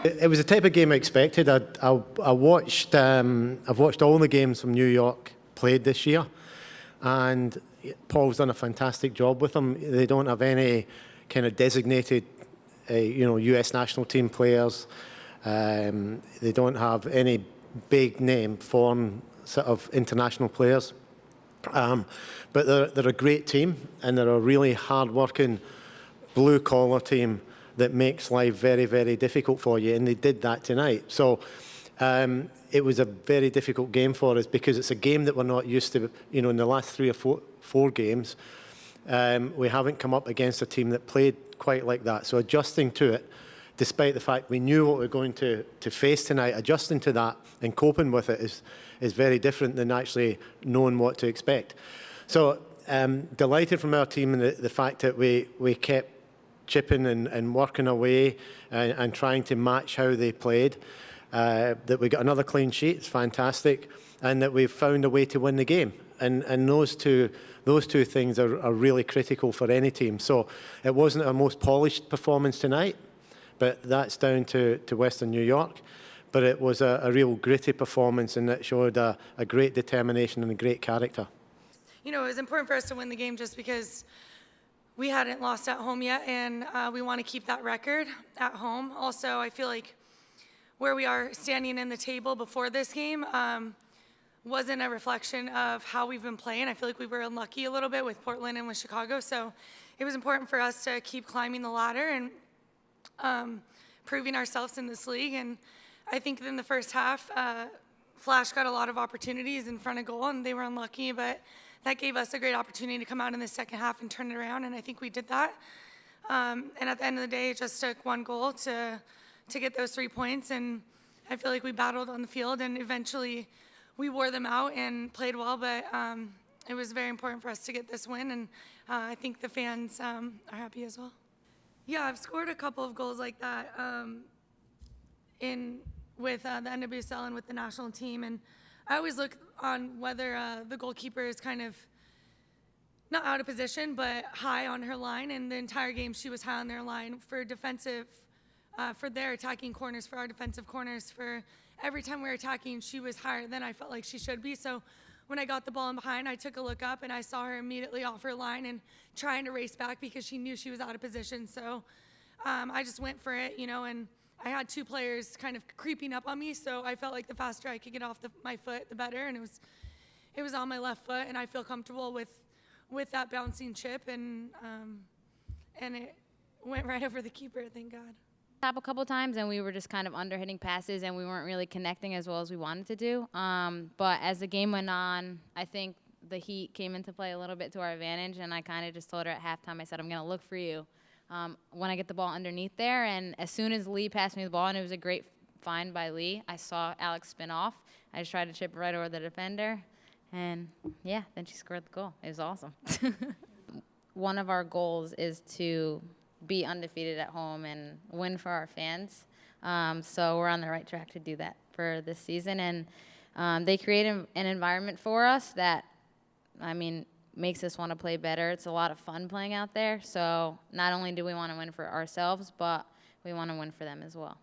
It was the type of game I expected. I've watched all the games from New York played this year, and Paul's done a fantastic job with them. They don't have any kind of designated, US national team players. They don't have any big name foreign sort of international players. But they're a great team, and they're a really hard-working, blue-collar team that makes life very, very difficult for you, and they did that tonight. So it was a very difficult game for us because it's a game that we're not used to. In the last 3 or 4 games, we haven't come up against a team that played quite like that. So adjusting to it, despite the fact we knew what we were going to face tonight, adjusting to that and coping with it is very different than actually knowing what to expect. So delighted from our team and the fact that we kept chipping and working away and trying to match how they played. That we got another clean sheet, it's fantastic, and that we've found a way to win the game. And those two things are really critical for any team. So it wasn't our most polished performance tonight, but that's down to Western New York. But it was a real gritty performance, and it showed a great determination and a great character. It was important for us to win the game just because we hadn't lost at home yet, and we want to keep that record at home. Also, I feel like where we are standing in the table before this game wasn't a reflection of how we've been playing. I feel like we were unlucky a little bit with Portland and with Chicago, so it was important for us to keep climbing the ladder and proving ourselves in this league. And I think in the first half, Flash got a lot of opportunities in front of goal, and they were unlucky, but that gave us a great opportunity to come out in the second half and turn it around, and I think we did that. And at the end of the day, it just took one goal to get those 3 points, and I feel like we battled on the field, and eventually we wore them out and played well, but it was very important for us to get this win, and I think the fans are happy as well. Yeah, I've scored a couple of goals like that with the NWSL and with the national team, and I always look on whether the goalkeeper is kind of not out of position, but high on her line, and the entire game she was high on their line for defensive, for their attacking corners, for our defensive corners. For every time we were attacking, she was higher than I felt like she should be. So when I got the ball in behind, I took a look up, and I saw her immediately off her line and trying to race back because she knew she was out of position. So I just went for it, and I had 2 players kind of creeping up on me, so I felt like the faster I could get off my foot, the better, and it was on my left foot, and I feel comfortable with that bouncing chip, and it went right over the keeper, thank God. Tap a couple times, and we were just kind of under-hitting passes, and we weren't really connecting as well as we wanted to do. But as the game went on, I think the heat came into play a little bit to our advantage, and I kind of just told her at halftime, I said, I'm going to look for you when I get the ball underneath there. And as soon as Lee passed me the ball, and it was a great find by Lee, I saw Alex spin off. I just tried to chip right over the defender, and yeah, then she scored the goal. It was awesome. One of our goals is to be undefeated at home and win for our fans. So we're on the right track to do that for this season. And they create an environment for us that, makes us want to play better. It's a lot of fun playing out there. So not only do we want to win for ourselves, but we want to win for them as well.